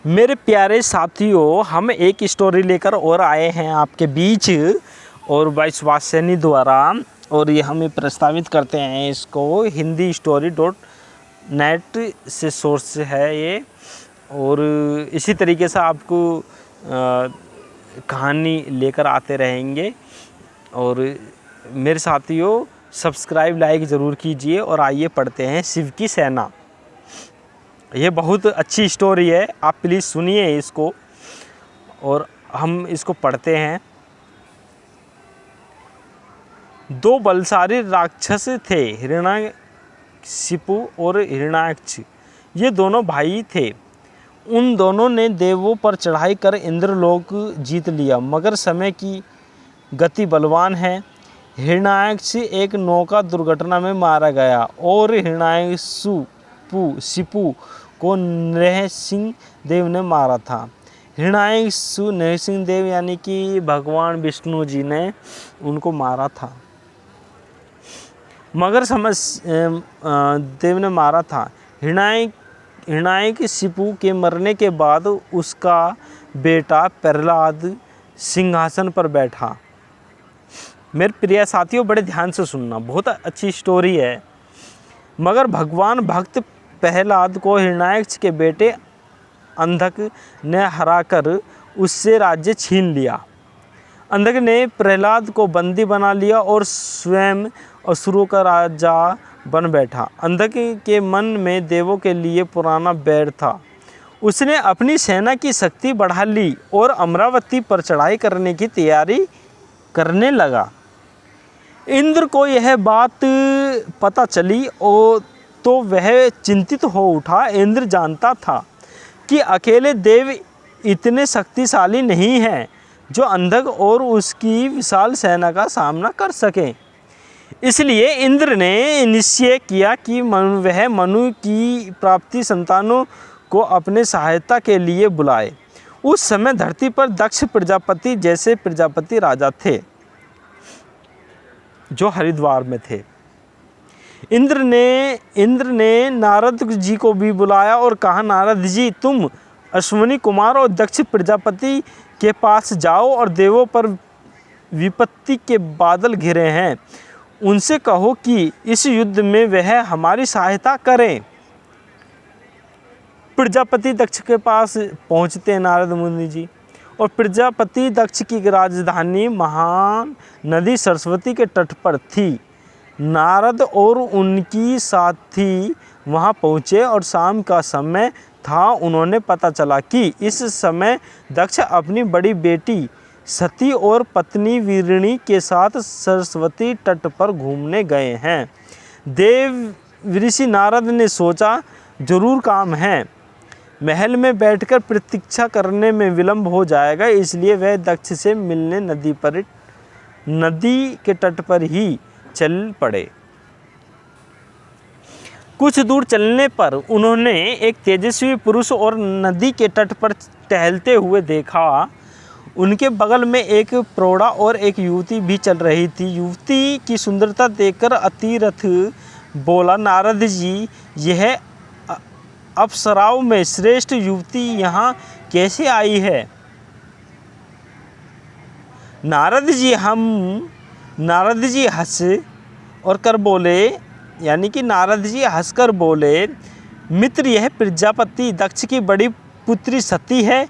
मेरे प्यारे साथियों, हम एक स्टोरी लेकर और आए हैं आपके बीच और वाइसवासिनी द्वारा, और ये हम प्रस्तावित करते हैं इसको हिंदी स्टोरी .net से सोर्स है ये। और इसी तरीके से आपको कहानी लेकर आते रहेंगे। और मेरे साथियों, सब्सक्राइब लाइक ज़रूर कीजिए और आइए पढ़ते हैं शिव की सेना। ये बहुत अच्छी स्टोरी है, आप प्लीज़ सुनिए इसको और हम इसको पढ़ते हैं। दो बलशाली राक्षस थे, हिरण्यकशिपु और हिरण्याक्ष। ये दोनों भाई थे। उन दोनों ने देवों पर चढ़ाई कर इंद्रलोक जीत लिया, मगर समय की गति बलवान है। हिरण्याक्ष एक नौका दुर्घटना में मारा गया और हिरण्यकशिपु को नृसिंह देव ने मारा था। हिरण्याक्ष नृसिंह देव यानी कि भगवान विष्णु जी ने उनको मारा था, मगर देव ने मारा था। हिरण्याकशिपु के मरने के बाद उसका बेटा प्रहलाद सिंहासन पर बैठा। मेरे प्रिय साथियों, बड़े ध्यान से सुनना, बहुत अच्छी स्टोरी है। मगर भगवान भक्त प्रहलाद को हिरण्याक्ष के बेटे अंधक ने हराकर उससे राज्य छीन लिया। अंधक ने प्रहलाद को बंदी बना लिया और स्वयं असुरों का राजा बन बैठा। अंधक के मन में देवों के लिए पुराना बैर था। उसने अपनी सेना की शक्ति बढ़ा ली और अमरावती पर चढ़ाई करने की तैयारी करने लगा। इंद्र को यह बात पता चली और तो वह चिंतित हो उठा। इंद्र जानता था कि अकेले देव इतने शक्तिशाली नहीं हैं जो अंधक और उसकी विशाल सेना का सामना कर सकें। इसलिए इंद्र ने निश्चय किया कि वह मनु की प्राप्ति संतानों को अपने सहायता के लिए बुलाए। उस समय धरती पर दक्ष प्रजापति जैसे प्रजापति राजा थे जो हरिद्वार में थे। इंद्र ने नारद जी को भी बुलाया और कहा, नारद जी, तुम अश्विनी कुमार और दक्ष प्रजापति के पास जाओ और देवों पर विपत्ति के बादल घिरे हैं। उनसे कहो कि इस युद्ध में वह हमारी सहायता करें। प्रजापति दक्ष के पास पहुंचते नारद मुनि जी, और प्रजापति दक्ष की राजधानी महान नदी सरस्वती के तट पर थी। नारद और उनकी साथी वहां पहुंचे और शाम का समय था। उन्होंने पता चला कि इस समय दक्ष अपनी बड़ी बेटी सती और पत्नी वीरिणी के साथ सरस्वती तट पर घूमने गए हैं। देव ऋषि नारद ने सोचा, जरूर काम है। महल में बैठकर प्रतीक्षा करने में विलंब हो जाएगा, इसलिए वह दक्ष से मिलने नदी के तट पर ही चल पड़े। कुछ दूर चलने पर उन्होंने एक तेजस्वी पुरुष और नदी के तट पर टहलते हुए देखा। उनके बगल में एक प्रौढ़ा और एक युवती भी चल रही थी। युवती की सुंदरता देखकर अतिरथ बोला, नारद जी, यह अप्सराओं में श्रेष्ठ युवती यहाँ कैसे आई है? नारद जी हंस और कर बोले, यानी कि नारद जी हंसकर बोले, मित्र, यह प्रजापति दक्ष की बड़ी पुत्री सती है।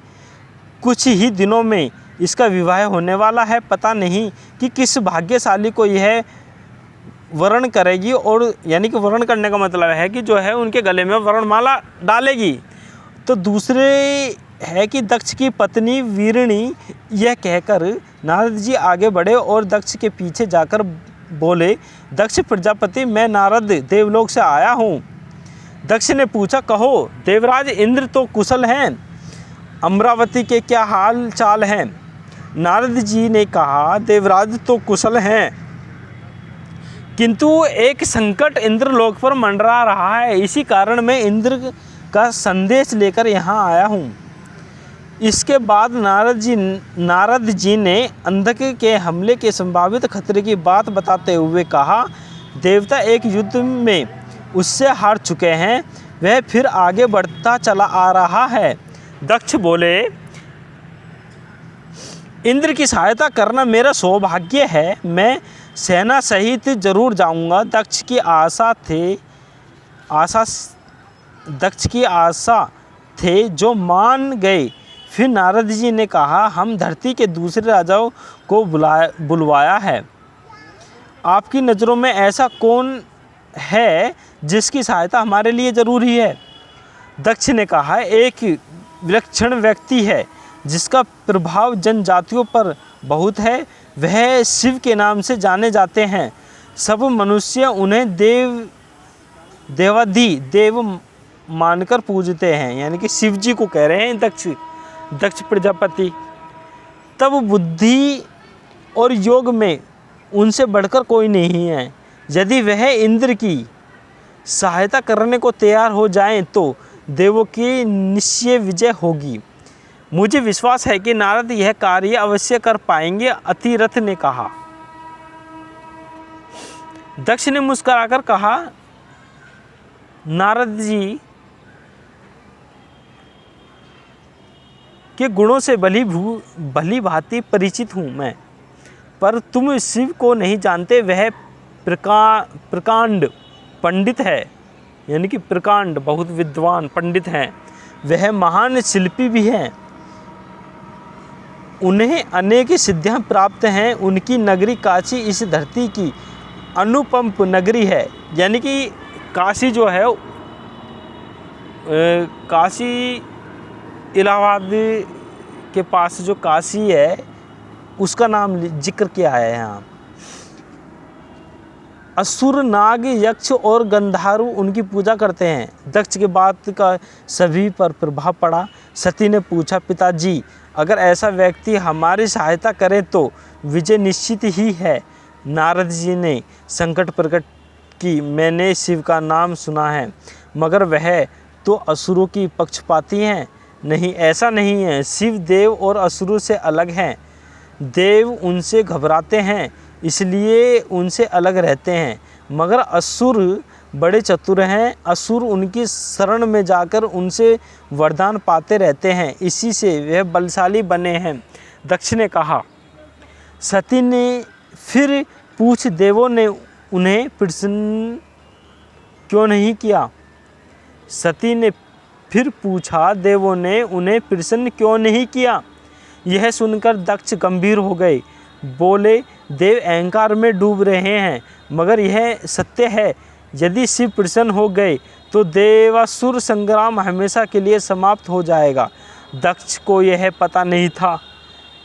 कुछ ही दिनों में इसका विवाह होने वाला है। पता नहीं कि किस भाग्यशाली को यह वरण करेगी, और यानी कि वरण करने का मतलब है कि जो है उनके गले में वरणमाला डालेगी। तो दूसरे है कि दक्ष की पत्नी वीरिणी। यह कहकर नारद जी आगे बढ़े और दक्ष के पीछे जाकर बोले, दक्ष प्रजापति, मैं नारद देवलोक से आया हूँ। दक्ष ने पूछा, कहो देवराज, इंद्र तो कुशल हैं, अमरावती के क्या हाल चाल हैं? नारद जी ने कहा, देवराज तो कुशल हैं, किंतु एक संकट इंद्रलोक पर मंडरा रहा है। इसी कारण मैं इंद्र का संदेश लेकर यहाँ आया हूँ। इसके बाद नारद जी ने अंधक के हमले के संभावित खतरे की बात बताते हुए कहा, देवता एक युद्ध में उससे हार चुके हैं, वह फिर आगे बढ़ता चला आ रहा है। दक्ष बोले, इंद्र की सहायता करना मेरा सौभाग्य है, मैं सेना सहित जरूर जाऊंगा। दक्ष की आशा थे जो मान गए। फिर नारद जी ने कहा, हम धरती के दूसरे राजाओं को बुलवाया है, आपकी नज़रों में ऐसा कौन है जिसकी सहायता हमारे लिए ज़रूरी है? दक्ष ने कहा, एक विलक्षण व्यक्ति है जिसका प्रभाव जनजातियों पर बहुत है, वह शिव के नाम से जाने जाते हैं। सब मनुष्य उन्हें देव मानकर पूजते हैं, यानी कि शिव जी को कह रहे हैं दक्ष प्रजापति। तब बुद्धि और योग में उनसे बढ़कर कोई नहीं है। यदि वह इंद्र की सहायता करने को तैयार हो जाएं तो देवों की निश्चय विजय होगी। मुझे विश्वास है कि नारद यह कार्य अवश्य कर पाएंगे, अतिरथ ने कहा। दक्ष ने मुस्कुराकर कहा, नारद जी के गुणों से भली भांति परिचित हूँ मैं, पर तुम शिव को नहीं जानते। वह प्रकांड पंडित है, यानी कि प्रकांड बहुत विद्वान पंडित हैं। वह महान शिल्पी भी हैं, उन्हें अनेक सिद्धियां प्राप्त हैं। उनकी नगरी काशी इस धरती की अनुपम नगरी है, यानी कि काशी जो है, काशी इलाहाबाद के पास जो काशी है उसका नाम जिक्र किया है यहाँ। असुर, नाग, यक्ष और गंधर्व उनकी पूजा करते हैं। दक्ष के बात का सभी पर प्रभाव पड़ा। सती ने पूछा, पिताजी, अगर ऐसा व्यक्ति हमारी सहायता करे तो विजय निश्चित ही है। नारद जी ने संकट प्रकट की, मैंने शिव का नाम सुना है, मगर वह तो असुरों की पक्षपाती हैं। नहीं, ऐसा नहीं है। शिव देव और असुरों से अलग हैं। देव उनसे घबराते हैं, इसलिए उनसे अलग रहते हैं, मगर असुर बड़े चतुर हैं। असुर उनकी शरण में जाकर उनसे वरदान पाते रहते हैं, इसी से वह बलशाली बने हैं। दक्ष ने कहा। सती ने फिर पूछ, देवों ने उन्हें प्रसन्न क्यों नहीं किया? सती ने फिर पूछा, देवों ने उन्हें प्रसन्न क्यों नहीं किया? यह सुनकर दक्ष गंभीर हो गए। बोले, देव अहंकार में डूब रहे हैं, मगर यह सत्य है, यदि शिव प्रसन्न हो गए तो देवासुर संग्राम हमेशा के लिए समाप्त हो जाएगा। दक्ष को यह पता नहीं था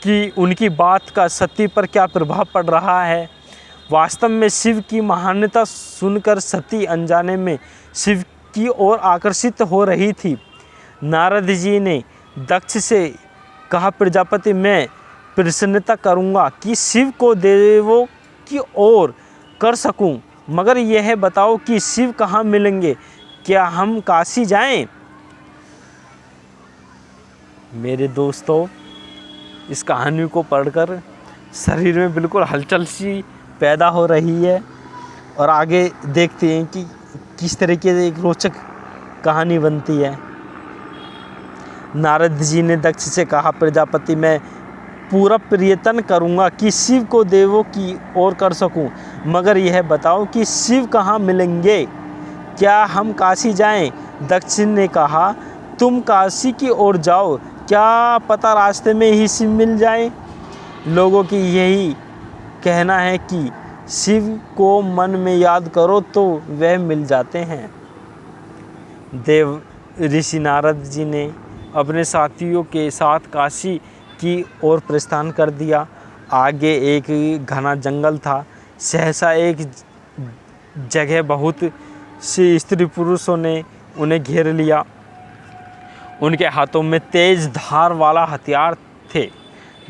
कि उनकी बात का सती पर क्या प्रभाव पड़ रहा है। वास्तव में शिव की महानता सुनकर सती अनजाने में शिव की ओर आकर्षित हो रही थी। नारद जी ने दक्ष से कहा, प्रजापति, मैं प्रसन्नता करूंगा कि शिव को देवों की ओर कर सकूं, मगर यह बताओ कि शिव कहाँ मिलेंगे? क्या हम काशी जाएं? मेरे दोस्तों, इस कहानी को पढ़कर शरीर में बिल्कुल हलचल सी पैदा हो रही है, और आगे देखते हैं कि किस तरीके से एक रोचक कहानी बनती है। नारद जी ने दक्ष से कहा, प्रजापति, मैं पूरा प्रयत्न करूंगा कि शिव को देवों की ओर कर सकूं, मगर यह बताओ कि शिव कहाँ मिलेंगे? क्या हम काशी जाएं? दक्ष ने कहा, तुम काशी की ओर जाओ, क्या पता रास्ते में ही शिव मिल जाए। लोगों की यही कहना है कि शिव को मन में याद करो तो वह मिल जाते हैं। देव ऋषि नारद जी ने अपने साथियों के साथ काशी की ओर प्रस्थान कर दिया। आगे एक घना जंगल था। सहसा एक जगह बहुत से स्त्री पुरुषों ने उन्हें घेर लिया। उनके हाथों में तेज धार वाला हथियार थे।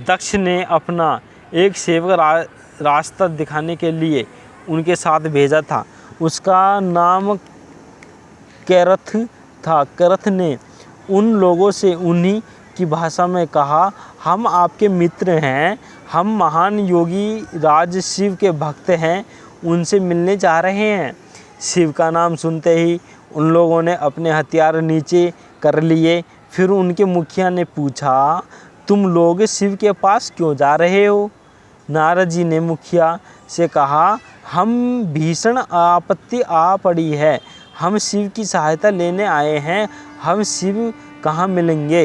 दक्ष ने अपना एक सेवक रास्ता दिखाने के लिए उनके साथ भेजा था। उसका नाम कैरथ था। कैरथ ने उन लोगों से उन्हीं की भाषा में कहा, हम आपके मित्र हैं, हम महान योगी राज शिव के भक्त हैं, उनसे मिलने जा रहे हैं। शिव का नाम सुनते ही उन लोगों ने अपने हथियार नीचे कर लिए। फिर उनके मुखिया ने पूछा, तुम लोग शिव के पास क्यों जा रहे हो? नारद जी ने मुखिया से कहा, हम भीषण आपत्ति आ पड़ी है, हम शिव की सहायता लेने आए हैं, हम शिव कहाँ मिलेंगे?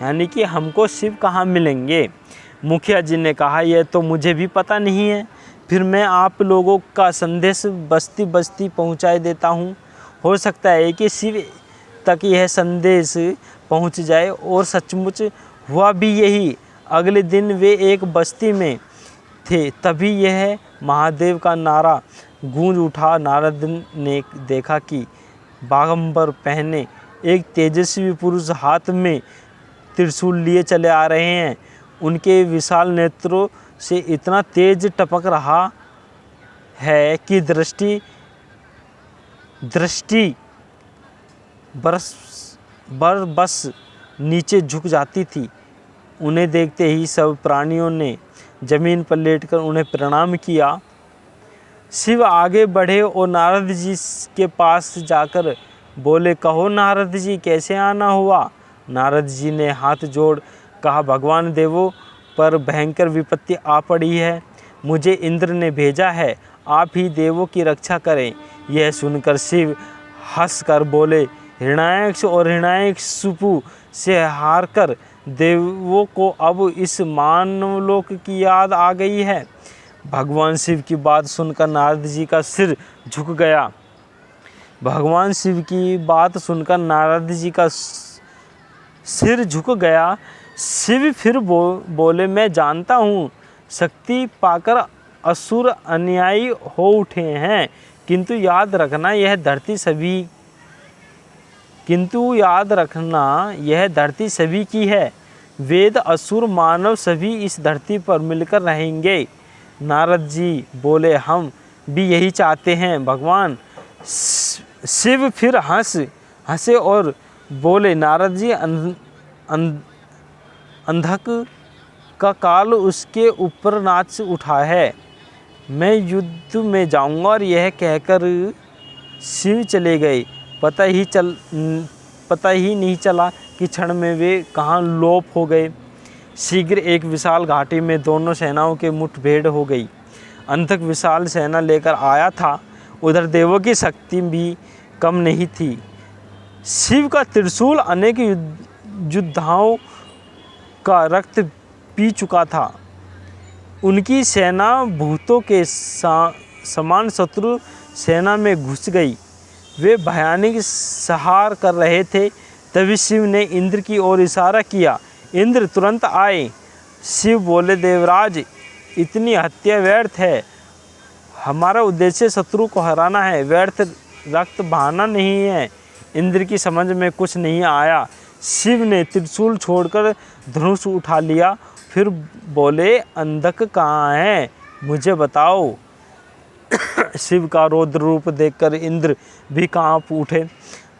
यानी कि हमको शिव कहाँ मिलेंगे? मुखिया जी ने कहा, यह तो मुझे भी पता नहीं है, फिर मैं आप लोगों का संदेश बस्ती बस्ती पहुँचाए देता हूँ। हो सकता है कि शिव तक यह संदेश पहुँच जाए। और सचमुच हुआ भी यही। अगले दिन वे एक बस्ती में थे, तभी यह महादेव का नारा गूंज उठा। नारद ने देखा कि बागंबर पहने एक तेजस्वी पुरुष हाथ में त्रिशूल लिए चले आ रहे हैं। उनके विशाल नेत्रों से इतना तेज टपक रहा है कि दृष्टि बस नीचे झुक जाती थी। उन्हें देखते ही सब प्राणियों ने जमीन पर लेटकर उन्हें प्रणाम किया। शिव आगे बढ़े और नारद जी के पास जाकर बोले, कहो नारद जी, कैसे आना हुआ? नारद जी ने हाथ जोड़ कहा, भगवान देवों पर भयंकर विपत्ति आ पड़ी है, मुझे इंद्र ने भेजा है, आप ही देवों की रक्षा करें। यह सुनकर शिव हंसकर बोले, हिरण्याक्ष और हिरण्यकशिपु से हारकर देवों को अब इस मानवलोक की याद आ गई है। भगवान शिव की बात सुनकर नारद जी का सिर झुक गया। भगवान शिव की बात सुनकर नारद जी का सिर झुक गया। शिव फिर बोले, मैं जानता हूँ शक्ति पाकर असुर अनुयायी हो उठे हैं, किंतु याद रखना यह धरती सभी की है। वेद असुर मानव सभी इस धरती पर मिलकर रहेंगे। नारद जी बोले, हम भी यही चाहते हैं भगवान। शिव फिर हंसे और बोले, नारद जी, अंधक का काल उसके ऊपर नाच उठा है, मैं युद्ध में जाऊंगा। और यह कहकर शिव चले गए। पता ही नहीं चला कि क्षण में वे कहाँ लोप हो गए। शीघ्र एक विशाल घाटी में दोनों सेनाओं के मुठभेड़ हो गई। अंधक विशाल सेना लेकर आया था, उधर देवों की शक्ति भी कम नहीं थी। शिव का त्रिशूल अनेक योद्धाओं का रक्त पी चुका था। उनकी सेना भूतों के समान शत्रु सेना में घुस गई। वे भयानक संहार कर रहे थे। तभी शिव ने इंद्र की ओर इशारा किया। इंद्र तुरंत आए। शिव बोले, देवराज, इतनी हत्या व्यर्थ है। हमारा उद्देश्य शत्रु को हराना है, व्यर्थ रक्त बहाना नहीं है। इंद्र की समझ में कुछ नहीं आया। शिव ने त्रिशूल छोड़कर धनुष उठा लिया। फिर बोले, अंधक कहाँ है, मुझे बताओ। शिव का रौद्र रूप देखकर इंद्र भी कांप उठे।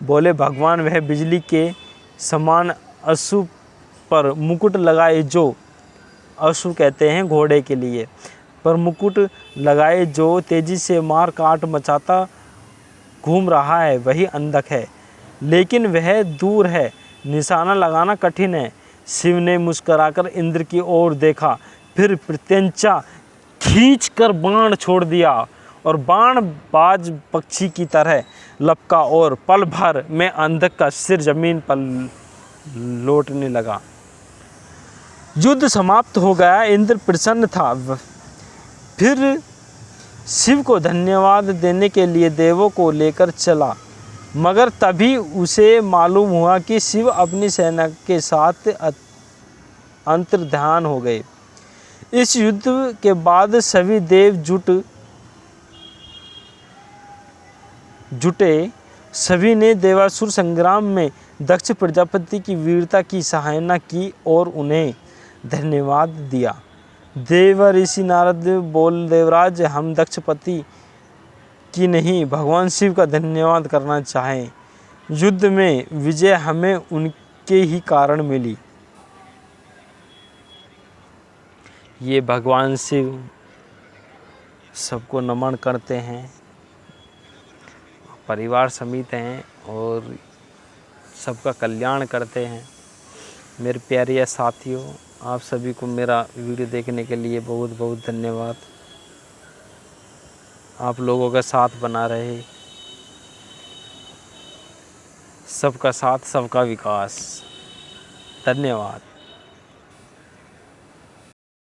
बोले, भगवान, वह बिजली के समान अश्व पर मुकुट लगाए, जो अश्व कहते हैं घोड़े के लिए, पर मुकुट लगाए जो तेजी से मार काट मचाता घूम रहा है, वही अंधक है। लेकिन वह दूर है, निशाना लगाना कठिन है। शिव ने मुस्कुराकर इंद्र की ओर देखा, फिर प्रत्यंचा खींचकर बाण छोड़ दिया और बाण बाज पक्षी की तरह लपका और पल भर में अंधक का सिर जमीन पर लौटने लगा। युद्ध समाप्त हो गया। इंद्र प्रसन्न था। फिर शिव को धन्यवाद देने के लिए देवों को लेकर चला, मगर तभी उसे मालूम हुआ कि शिव अपनी सेना के साथ अंतर्ध्यान हो गए। इस युद्ध के बाद सभी देव जुटे। सभी ने देवासुर संग्राम में दक्ष प्रजापति की वीरता की सराहना की और उन्हें धन्यवाद दिया। देव ऋषि नारद बोल, देवराज, हम दक्षपति की नहीं, भगवान शिव का धन्यवाद करना चाहें। युद्ध में विजय हमें उनके ही कारण मिली। ये भगवान शिव सबको नमन करते हैं, परिवार समेत हैं और सबका कल्याण करते हैं। मेरे प्यारे साथियों, आप सभी को मेरा वीडियो देखने के लिए बहुत बहुत धन्यवाद। आप लोगों का साथ बना रहे। सबका साथ सबका विकास। धन्यवाद।